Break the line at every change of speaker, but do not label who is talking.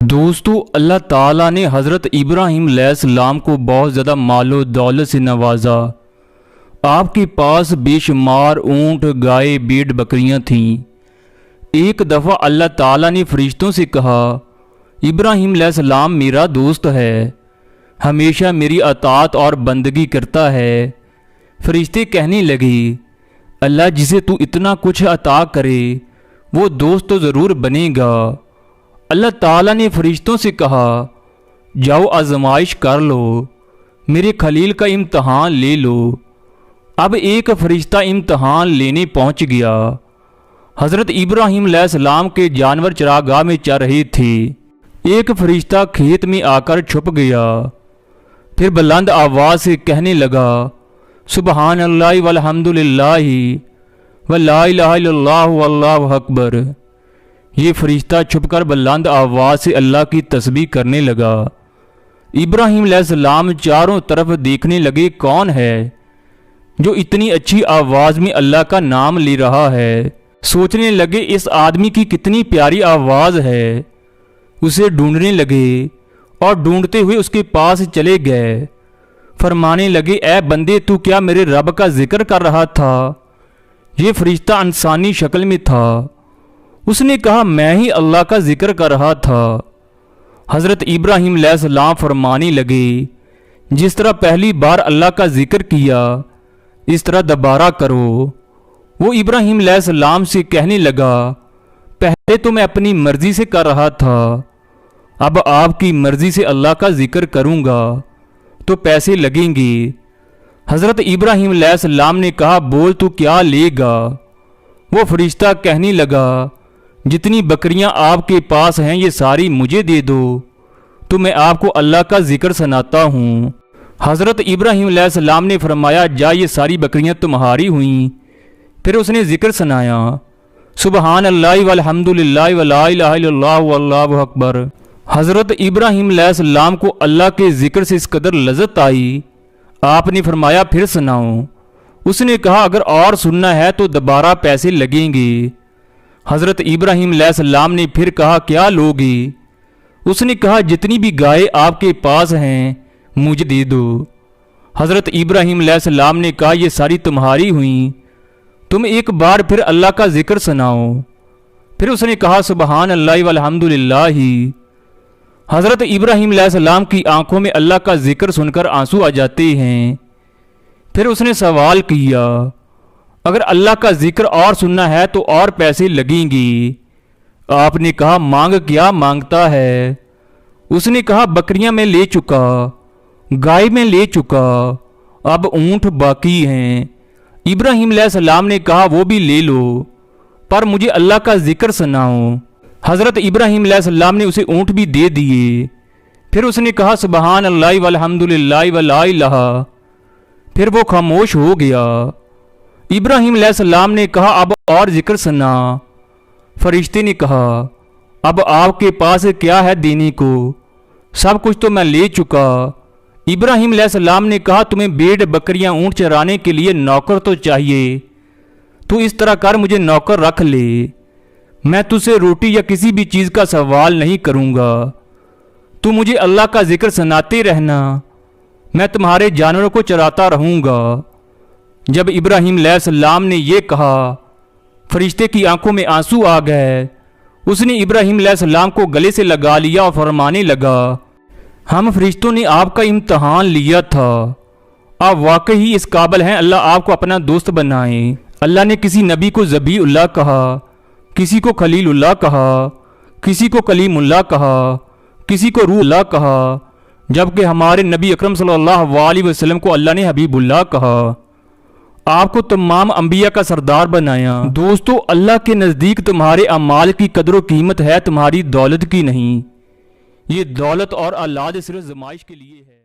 دوستو اللہ تعالیٰ نے حضرت ابراہیم علیہ السلام کو بہت زیادہ مال و دولت سے نوازا۔ آپ کے پاس بے شمار اونٹ، گائے، بھیڑ بکریاں تھیں۔ ایک دفعہ اللہ تعالیٰ نے فرشتوں سے کہا، ابراہیم علیہ السلام میرا دوست ہے، ہمیشہ میری اطاعت اور بندگی کرتا ہے۔ فرشتے کہنے لگے، اللہ جسے تو اتنا کچھ عطا کرے وہ دوست تو ضرور بنے گا۔ اللہ تعالیٰ نے فرشتوں سے کہا، جاؤ آزمائش کر لو، میرے خلیل کا امتحان لے لو۔ اب ایک فرشتہ امتحان لینے پہنچ گیا۔ حضرت ابراہیم علیہ السلام کے جانور چراگاہ میں چر رہے تھے۔ ایک فرشتہ کھیت میں آ کر چھپ گیا، پھر بلند آواز سے کہنے لگا، سبحان اللہ والحمد للہ ولا الہ الا اللہ واللہ اکبر۔ یہ فرشتہ چھپ کر بلند آواز سے اللہ کی تسبیح کرنے لگا۔ ابراہیم علیہ السلام چاروں طرف دیکھنے لگے، کون ہے جو اتنی اچھی آواز میں اللہ کا نام لے رہا ہے؟ سوچنے لگے اس آدمی کی کتنی پیاری آواز ہے۔ اسے ڈھونڈنے لگے اور ڈھونڈتے ہوئے اس کے پاس چلے گئے۔ فرمانے لگے، اے بندے، تو کیا میرے رب کا ذکر کر رہا تھا؟ یہ فرشتہ انسانی شکل میں تھا۔ اس نے کہا، میں ہی اللہ کا ذکر کر رہا تھا۔ حضرت ابراہیم علیہ السلام فرمانے لگے، جس طرح پہلی بار اللہ کا ذکر کیا اس طرح دوبارہ کرو۔ وہ ابراہیم علیہ السلام سے کہنے لگا، پہلے تو میں اپنی مرضی سے کر رہا تھا، اب آپ کی مرضی سے اللہ کا ذکر کروں گا تو پیسے لگیں گے۔ حضرت ابراہیم علیہ السلام نے کہا، بول تو کیا لے گا؟ وہ فرشتہ کہنے لگا، جتنی بکریاں آپ کے پاس ہیں یہ ساری مجھے دے دو تو میں آپ کو اللہ کا ذکر سناتا ہوں۔ حضرت ابراہیم علیہ السلام نے فرمایا، جا، یہ ساری بکریاں تمہاری ہوئیں۔ پھر اس نے ذکر سنایا، سبحان اللہ والحمد للہ ولا الہ الا اللہ واللہ اکبر۔ حضرت ابراہیم علیہ السلام کو اللہ کے ذکر سے اس قدر لذت آئی، آپ نے فرمایا، پھر سناؤ۔ اس نے کہا، اگر اور سننا ہے تو دوبارہ پیسے لگیں گے۔ حضرت ابراہیم علیہ السلام نے پھر کہا، کیا لوگے؟ اس نے کہا، جتنی بھی گائے آپ کے پاس ہیں مجھے دے دو۔ حضرت ابراہیم علیہ السلام نے کہا، یہ ساری تمہاری ہوئیں، تم ایک بار پھر اللہ کا ذکر سناؤ۔ پھر اس نے کہا، سبحان اللہ والحمد للہ۔ حضرت ابراہیم علیہ السلام کی آنکھوں میں اللہ کا ذکر سن کر آنسو آ جاتے ہیں۔ پھر اس نے سوال کیا، اگر اللہ کا ذکر اور سننا ہے تو اور پیسے لگیں گے۔ آپ نے کہا، مانگ، کیا مانگتا ہے؟ اس نے کہا، بکریاں میں لے چکا، گائے میں لے چکا، اب اونٹ باقی ہیں۔ ابراہیم علیہ السلام نے کہا، وہ بھی لے لو، پر مجھے اللہ کا ذکر سناؤ۔ حضرت ابراہیم علیہ السلام نے اسے اونٹ بھی دے دیے۔ پھر اس نے کہا، سبحان اللہ والحمد للہ ولا الہ۔ پھر وہ خاموش ہو گیا۔ ابراہیم علیہ السلام نے کہا، اب اور ذکر سنا۔ فرشتے نے کہا، اب آپ کے پاس کیا ہے دینے کو؟ سب کچھ تو میں لے چکا۔ ابراہیم علیہ السلام نے کہا، تمہیں بھیڑ بکریاں اونٹ چرانے کے لیے نوکر تو چاہیے، تو اس طرح کر، مجھے نوکر رکھ لے، میں تجھ سے روٹی یا کسی بھی چیز کا سوال نہیں کروں گا، تو مجھے اللہ کا ذکر سناتے رہنا، میں تمہارے جانوروں کو چراتا رہوں گا۔ جب ابراہیم علیہ السلام نے یہ کہا، فرشتے کی آنکھوں میں آنسو آ گئے۔ اس نے ابراہیم علیہ السلام کو گلے سے لگا لیا اور فرمانے لگا، ہم فرشتوں نے آپ کا امتحان لیا تھا، آپ واقعی اس قابل ہیں، اللہ آپ کو اپنا دوست بنائے۔ اللہ نے کسی نبی کو ذبیح اللہ کہا، کسی کو خلیل اللہ کہا، کسی کو کلیم اللہ کہا، کسی کو روح اللہ کہا، جبکہ ہمارے نبی اکرم صلی اللہ علیہ وسلم کو اللہ نے حبیب اللہ کہا۔ آپ کو تمام انبیاء کا سردار بنایا۔ دوستو، اللہ کے نزدیک تمہارے اعمال کی قدر و قیمت ہے، تمہاری دولت کی نہیں۔ یہ دولت اور اولاد صرف زمائش کے لیے ہے۔